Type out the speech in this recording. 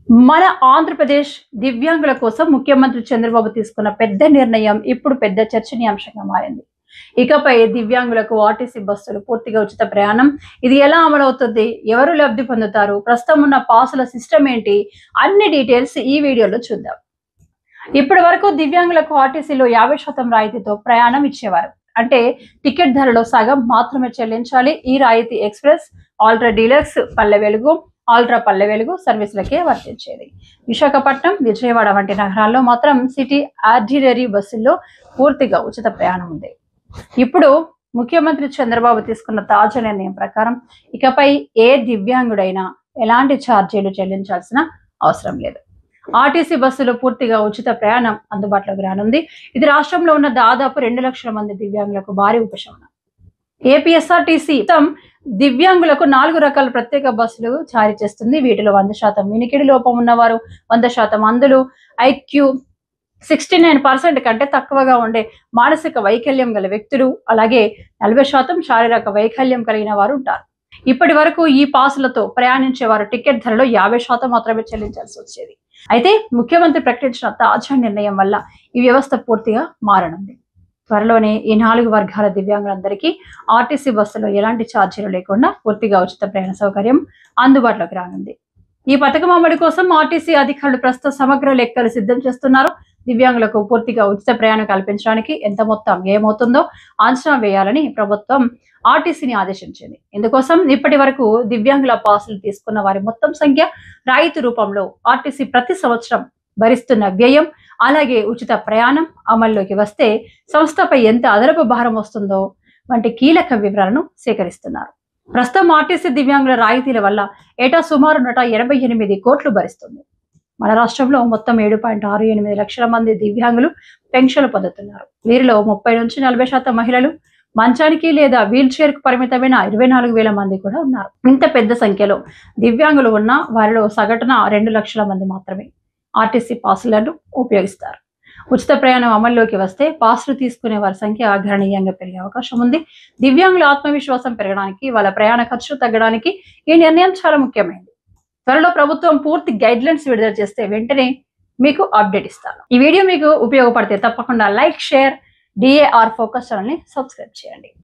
మన ఆంధ్రప్రదేశ్ దివ్యాంగుల కోసం ముఖ్యమంత్రి చంద్రబాబు తీసుకున్న పెద్ద నిర్ణయం ఇప్పుడు పెద్ద చర్చనీయాంశంగా మారింది. ఇకపై దివ్యాంగులకు ఆర్టీసీ బస్సులు పూర్తిగా ఉచిత ప్రయాణం. ఇది ఎలా అమలవుతుంది, ఎవరు లబ్ధి పొందుతారు, ప్రస్తుతం ఉన్న పాసుల సిస్టమ్ ఏంటి, అన్ని డీటెయిల్స్ ఈ వీడియోలో చూద్దాం. ఇప్పటి వరకు దివ్యాంగులకు ఆర్టీసీలో 50% రాయితీతో ప్రయాణం ఇచ్చేవారు. అంటే టికెట్ ధరలో సగం మాత్రమే చెల్లించాలి. ఈ రాయితీ express, ultra deluxe, Palle Velugu, ultra Palle Velugu సర్వీసులకే వర్తించేది. Visakhapatnam, Vijayawada వంటి నగరాల్లో మాత్రం సిటీ ఆర్డినరీ బస్సుల్లో పూర్తిగా ఉచిత ప్రయాణం ఉంది. ఇప్పుడు ముఖ్యమంత్రి చంద్రబాబు తీసుకున్న తాజా నిర్ణయం ప్రకారం ఇకపై ఏ దివ్యాంగుడైనా ఎలాంటి ఛార్జీలు చెల్లించాల్సిన అవసరం లేదు. ఆర్టీసీ బస్సులో పూర్తిగా ఉచిత ప్రయాణం అందుబాటులోకి రానుంది. ఇది రాష్ట్రంలో ఉన్న దాదాపు 2 లక్షల మంది దివ్యాంగులకు భారీ ఉపశమనం. ఏపీఎస్ఆర్టీసీ దివ్యాంగులకు 4 రకాల ప్రత్యేక బస్సులు జారీ చేస్తుంది. వీటిలో 100% వినికిడి లోపం ఉన్నవారు, 100% అంధులు, ఐక్యూ 69% కంటే తక్కువగా ఉండే మానసిక వైకల్యం గల వ్యక్తులు, అలాగే 40% శారీరక వైకల్యం కలిగిన వారు ఉంటారు. ఇప్పటి వరకు ఈ పాసులతో ప్రయాణించే వారు టికెట్ ధరలో 50% మాత్రమే చెల్లించాల్సి వచ్చేది. అయితే ముఖ్యమంత్రి ప్రకటించిన తాజా నిర్ణయం వల్ల ఈ వ్యవస్థ పూర్తిగా మారనుంది. త్వరలోనే ఈ 4 వర్గాల దివ్యాంగులందరికీ ఆర్టీసీ బస్సులో ఎలాంటి ఛార్జీలు లేకుండా పూర్తిగా ఉచిత ప్రయాణ సౌకర్యం అందుబాటులోకి రానుంది. ఈ పథకం అమలు కోసం ఆర్టీసీ అధికారులు ప్రస్తుతం సమగ్ర లెక్కలు సిద్ధం చేస్తున్నారు. దివ్యాంగులకు పూర్తిగా ఉచిత ప్రయాణం కల్పించడానికి ఎంత మొత్తం ఏమవుతుందో అంచనా వేయాలని ప్రభుత్వం ఆర్టీసీని ఆదేశించింది. ఇందుకోసం ఇప్పటి వరకు దివ్యాంగుల పాసులు తీసుకున్న వారి మొత్తం సంఖ్య, రాయితీ రూపంలో ఆర్టీసీ ప్రతి సంవత్సరం భరిస్తున్న వ్యయం, అలాగే ఉచిత ప్రయాణం అమల్లోకి వస్తే సంస్థపై ఎంత అదనపు భారం వస్తుందో వంటి కీలక వివరాలను సేకరిస్తున్నారు. ప్రస్తుతం ఆర్టీసీ దివ్యాంగుల రాయితీల వల్ల ఏటా సుమారు 188 కోట్లు భరిస్తుంది. మన రాష్ట్రంలో మొత్తం 7.68 లక్షల మంది దివ్యాంగులు పెన్షన్లు పొందుతున్నారు. వీరిలో 30 నుంచి 40% మహిళలు, మంచానికి లేదా వీల్ చైర్ కు పరిమితమైన 24,000 మంది కూడా ఉన్నారు. ఇంత పెద్ద సంఖ్యలో దివ్యాంగులు ఉన్న వారిలో సగటున 2 లక్షల మంది మాత్రమే ఆర్టీసీ పాసులను ఉపయోగిస్తారు. ఉచిత ప్రయాణం అమల్లోకి వస్తే పాసులు తీసుకునే వారి సంఖ్య గణనీయంగా పెరిగే అవకాశం ఉంది. దివ్యాంగుల ఆత్మవిశ్వాసం పెరగడానికి, వాళ్ళ ప్రయాణ ఖర్చు తగ్గడానికి ఈ నిర్ణయం చాలా ముఖ్యమైనది. త్వరలో ప్రభుత్వం పూర్తి గైడ్ లైన్స్ విడుదల చేస్తే వెంటనే మీకు అప్డేట్ ఇస్తాను. ఈ వీడియో మీకు ఉపయోగపడితే తప్పకుండా like, share, DAR focus channel ని సబ్స్క్రైబ్ చేయండి.